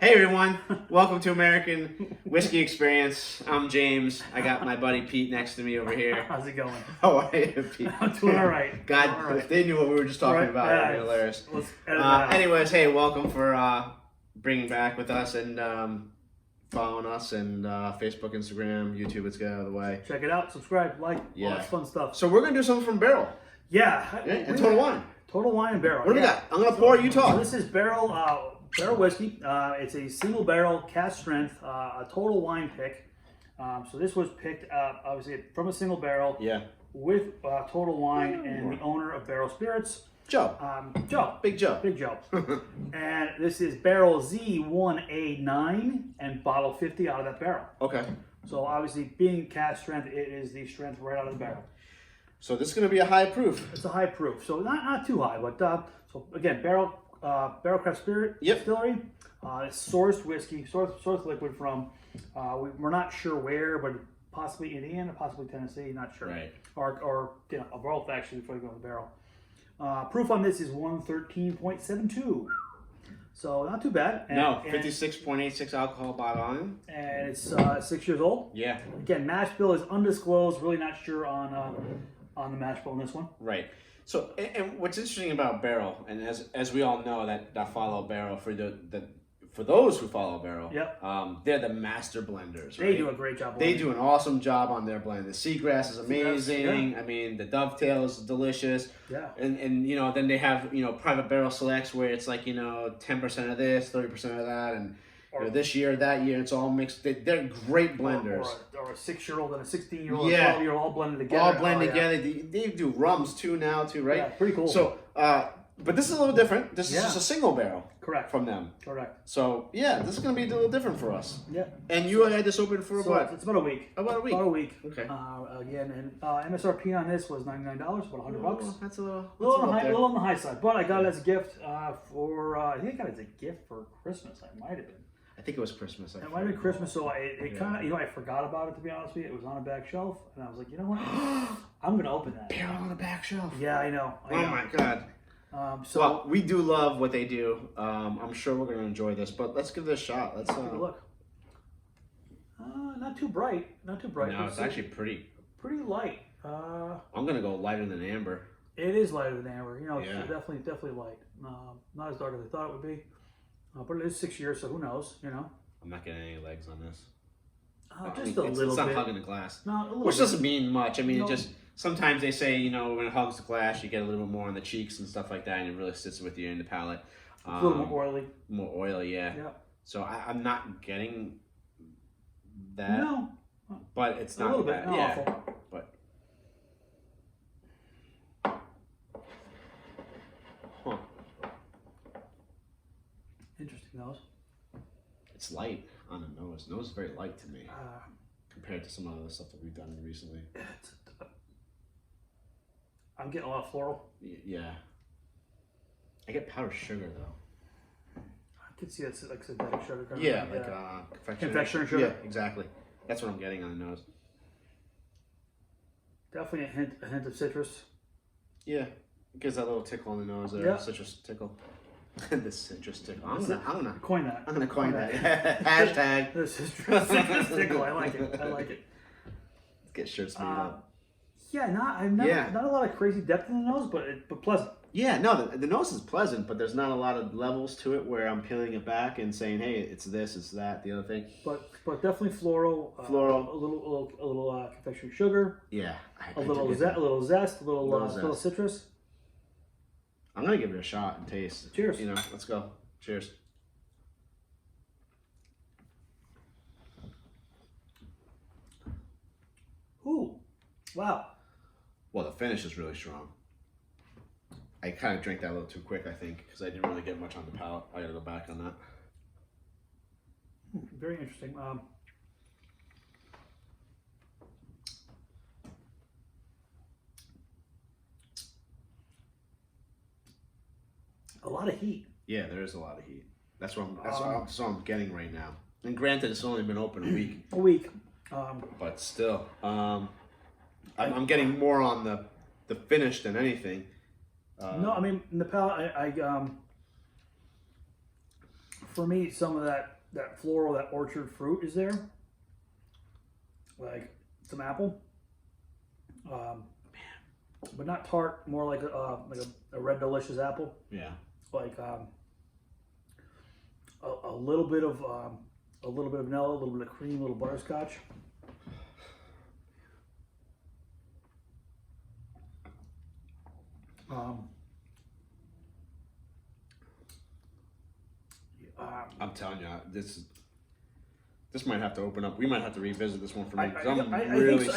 Hey everyone, welcome to American Whiskey Experience. I'm James. I got my buddy Pete next to me over here. How's it going? How are you, Pete? I'm doing all right. God, all right. if they knew what we were just talking about, it would be hilarious. Let's edit that out. Anyways, hey, welcome for bringing back with us and following us and Facebook, Instagram, YouTube. Let's get out of the way. Check it out, subscribe, like, all that fun stuff. So we're gonna do something from Barrell. And Total Wine. Total Wine and Barrell. What do we got? I'm gonna pour. You talk. So this is Barrell whiskey. It's a single barrel, cask strength, a total wine pick. So this was picked obviously from a single barrel. Yeah. With total wine and the owner of Barrell Spirits. Joe. Joe. Big Joe. Big Joe. And this is barrel Z1A9 and bottle 50 out of that barrel. Okay. So obviously being cask strength, it is the strength right out of the barrel. So this is going to be a high proof. It's a high proof. So not too high, but so again, Barrell Craft Spirits Distillery. It's sourced whiskey, sourced liquid from, we're not sure where, but possibly Indiana, possibly Tennessee, not sure. Right. Or both actually before you go to the barrel. Proof on this is 113.72. So not too bad. And, no, 56.86 alcohol by volume. And it's 6 years old. Yeah. Again, mash bill is undisclosed. Really not sure on the mash bill on this one. Right. So, and what's interesting about Barrell, and as we all know that follow Barrell for those who follow Barrell, they're the master blenders. They do a great job. They do an awesome job on their blend. The seagrass is amazing. I mean, the dovetail is delicious. Yeah. And then they have private barrel selects where it's like 10% of this, 30% of that, and this year, that year, it's all mixed. They're great blenders. Or a 6-year-old and a 16-year-old, and a 12-year-old all blended together. All blended together. They do rums too now, right? Yeah, pretty cool. So, but this is a little different. This is just a single barrel. Correct. From them. Correct. So, yeah, this is going to be a little different for us. Yeah. And you had this open for what? It's about a week. About a week. About a week. Okay. Again, and MSRP on this was $99, about $100. That's a little on the high side, but I got it as a gift for. I think I got it as a gift for Christmas. I might have been. I think it was Christmas. It might have been Christmas, so it kind of, I forgot about it, to be honest with you. It was on a back shelf, and I was like, you know what? I'm going to open that. Barrell on the back shelf. Yeah, I know. Oh my God. Well, we do love what they do. I'm sure we're going to enjoy this, but let's give this a shot. Let's take a look. Not too bright. Not too bright. No, it's actually pretty light. I'm going to go lighter than amber. It is lighter than amber. It's definitely light. Not as dark as I thought it would be. But it is 6 years, so who knows? I'm not getting any legs on this. Just a little bit. It's not hugging the glass. No, a little which bit. Doesn't mean much. I mean, it just sometimes they say when it hugs the glass, you get a little bit more on the cheeks and stuff like that, and it really sits with you in the palate. A little more oily. More oily, yeah. So I'm not getting that. No. But it's not a little bit. Not awful. But. Interesting nose. It's light on the nose. Nose is very light to me compared to some of the other stuff that we've done recently. I'm getting a lot of floral. Yeah. I get powdered sugar though. I could see that's like synthetic sugar. Yeah, confectionery sugar. Yeah, exactly. That's what I'm getting on the nose. Definitely a hint of citrus. Yeah, it gives that little tickle on the nose there. Citrus tickle. The citrus tickle. I'm gonna coin that. I'm gonna coin that. Hashtag. The citrus tickle. I like it. Let's get shirts made up. Yeah, not a lot of crazy depth in the nose, but pleasant. Yeah, no, the nose is pleasant, but there's not a lot of levels to it where I'm peeling it back and saying, hey, it's this, it's that, the other thing. But definitely floral. Floral. A little confectionery sugar. Yeah. A little zest, a little citrus. I'm gonna give it a shot and taste. Cheers. Let's go. Cheers. Ooh, wow. Well, the finish is really strong. I kind of drank that a little too quick, I think, because I didn't really get much on the palate. I gotta go back on that. Very interesting. A lot of heat. Yeah, there is a lot of heat. That's what I'm getting right now. And granted, it's only been open a week. A week. But still, I'm getting more on the finish than anything. No, I mean in the palate, for me, some of that floral, that orchard fruit is there. Like some apple. But not tart, more like a red delicious apple. Yeah. Like a little bit of vanilla, a little bit of cream, a little butterscotch. I'm telling you, this might have to open up. We might have to revisit this one for me. I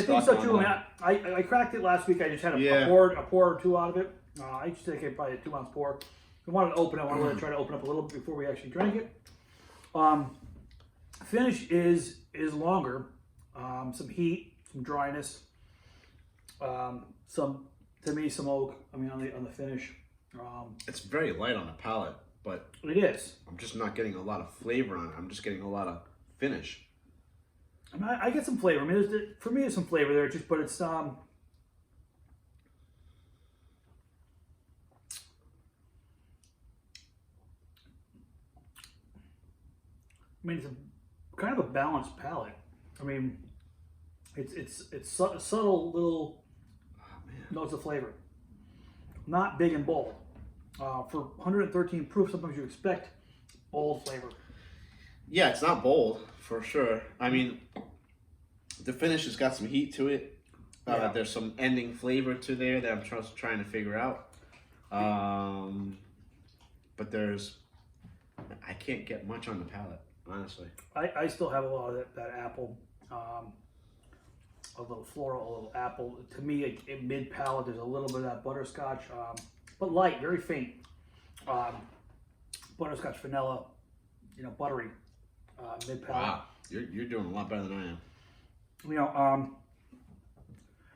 think so too. I cracked it last week. I just had a pour or two out of it. I just think probably a 2 ounce pour. I wanted to open it. I wanted to try to open up a little bit before we actually drank it. Finish is longer. Some heat, some dryness. Some oak. I mean, on the finish. It's very light on the palate, but it is. I'm just not getting a lot of flavor on it. I'm just getting a lot of finish. I mean, I get some flavor. I mean, for me, there's some flavor there. But it's I mean, it's kind of a balanced palate. I mean, it's subtle little notes of flavor. Not big and bold. For 113 proof, sometimes you expect bold flavor. Yeah, it's not bold for sure. I mean, the finish has got some heat to it. There's some ending flavor to there that I'm trying to figure out. But I can't get much on the palate, honestly. I still have a lot of that apple, a little floral, a little apple. To me, in mid palate, there's a little bit of that butterscotch, but light, very faint. Butterscotch, vanilla, buttery. Mid palate. Wow, you're doing a lot better than I am.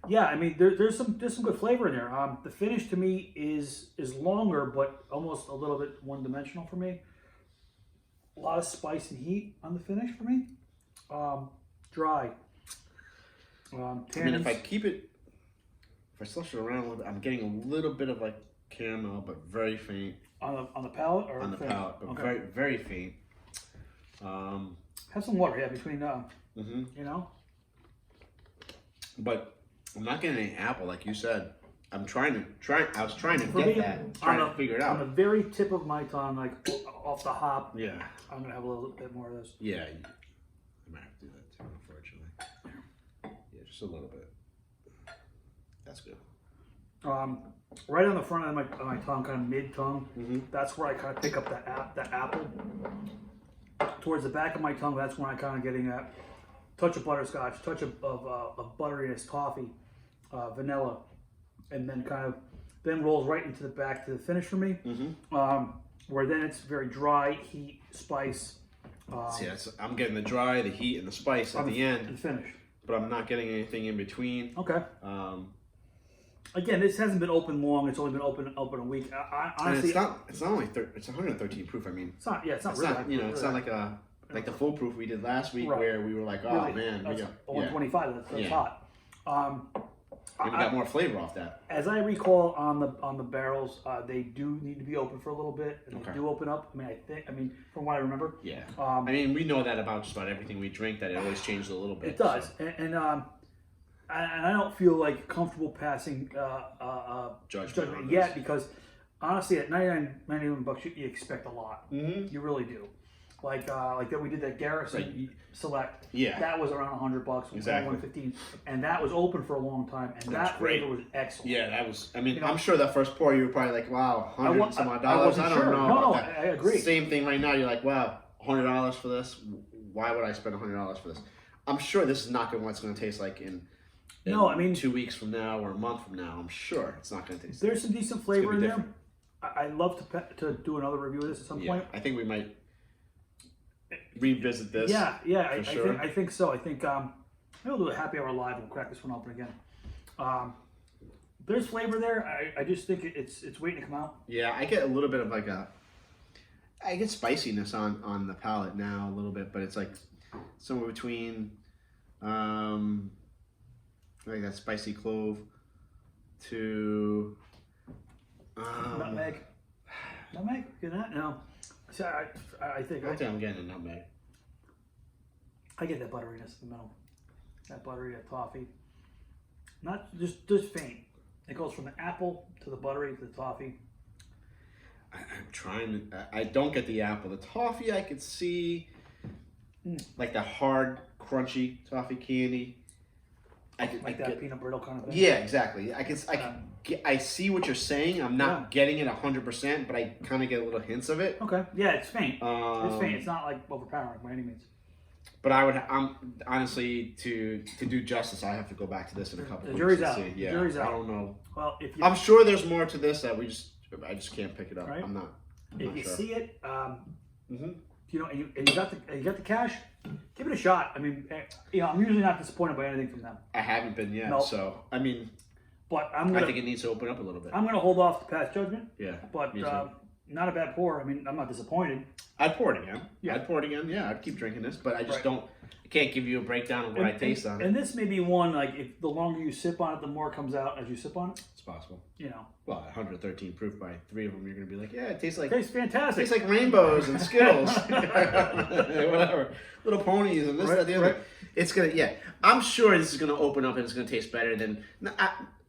Yeah, I mean there's some good flavor in there. The finish to me is longer, but almost a little bit one dimensional for me. A lot of spice and heat on the finish for me. Dry. I mean, if I slush it around a little bit, I'm getting a little bit of like caramel, but very faint. On the palate or on the palate, but very very faint. Have some water, between But I'm not getting any apple, like you said. I was trying to get that, trying to figure it out. On the very tip of my tongue, like off the hop. Yeah. I'm gonna have a little bit more of this. Yeah, I might have to do that too, unfortunately. Yeah, just a little bit. That's good. Right on the front of my tongue, kind of mid tongue. That's where I kind of pick up that apple. Towards the back of my tongue, that's when I kind of getting that touch of butterscotch, touch of butteriness, toffee, vanilla, and then rolls right into the back to the finish for me. Where then it's very dry, heat, spice. I'm getting the dry, the heat, and the spice at the end. And finish. But I'm not getting anything in between. Okay. Again, this hasn't been open long. It's only been open a week. Honestly, it's not only it's 113 proof. I mean, it's not really. It's not like the full proof we did last week, where we were like, oh man, we got 125. That's hot. We got more flavor off that. As I recall on the barrels, they do need to be open for a little bit, and they do open up. I mean, from what I remember. Yeah. I mean, we know that about just about everything we drink, that it always changes a little bit. It does, so. And I don't feel like comfortable passing judgment yet, because honestly, at $91, you expect a lot. You really do. Like that we did that Garrison Select. Yeah. That was around $100. Exactly. $115, and that was open for a long time, and that flavor was excellent. Yeah, that was. I mean, I'm sure that first pour you were probably like, wow, $100 some odd dollars. I don't know. No, that. I agree. Same thing right now. You're like, wow, $100 for this. Why would I spend $100 for this? I'm sure this is not what it's going to taste like in 2 weeks from now or a month from now. I'm sure it's not going to taste. There's some decent flavor in there. I'd love to do another review of this at some point. I think we might revisit this. Yeah, I think so. I think maybe we'll do a happy hour live. We'll crack this one open again. There's flavor there. I just think it's waiting to come out. Yeah, I get a little bit of I get spiciness on the palate now a little bit, but it's like somewhere between like that spicy clove to nutmeg. Nutmeg? Get that? No. So I think I don't think I'm getting a nutmeg. I get that butteriness in the middle. That buttery, that toffee. Not just faint. It goes from the apple to the buttery to the toffee. I'm trying. I don't get the apple. The toffee I could see, like the hard, crunchy toffee candy. I That peanut brittle kind of thing. Yeah, exactly. I see what you're saying. I'm not getting it 100%, but I kind of get little hints of it. Okay. Yeah, it's faint. It's faint. It's not like overpowering by any means. But I'm honestly to do justice, I have to go back to this in a couple. The jury's out. Yeah, the jury's out. I don't know. Well, I'm sure there's more to this that I just can't pick it up. Right? I'm not If you sure. see it, you know, and you got the cash, give it a shot. I mean, you know, I'm usually not disappointed by anything from them. I haven't been yet, Nope. so I mean, but I think it needs to open up a little bit. I'm gonna hold off to pass judgment. Yeah, but not a bad pour. I mean, I'm not disappointed. I'd pour it again. Yeah. I'd pour it again. Yeah, I'd keep drinking this, but I just don't. I can't give you a breakdown of what I taste on it. And this may be one, like, if the longer you sip on it, the more comes out as you sip on it. It's possible. You know. Well, 113 proof by 3 of them, you're gonna be like, yeah, it tastes like. Tastes fantastic. Tastes like rainbows and Skittles, whatever, little ponies and this, that, the other. Right. It's gonna, yeah. I'm sure this is gonna open up and it's gonna taste better than.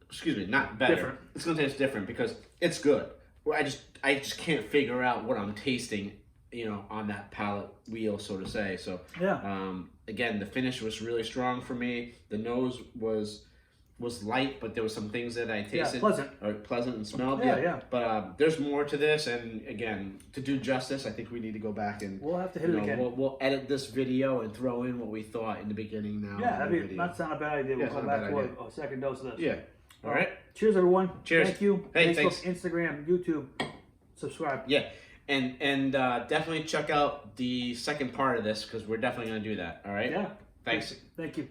Excuse me, not better. Different. It's gonna taste different because it's good. I just can't figure out what I'm tasting, you know, on that palate wheel, so to say. So yeah. Again, the finish was really strong for me. The nose was light, but there was some things that I tasted pleasant and smelled. Yeah. But there's more to this, and again, to do justice, I think we need to go back and we'll have to hit it again. We'll edit this video and throw in what we thought in the beginning. Now, yeah, that'd be not sound a bad idea. We'll come back to a second dose of this. Yeah. All right. Cheers, everyone. Cheers. Thank you. Hey, Facebook, thanks. Instagram, YouTube. Subscribe. Yeah. And definitely check out the second part of this because we're definitely going to do that. All right? Yeah. Thanks. Thank you.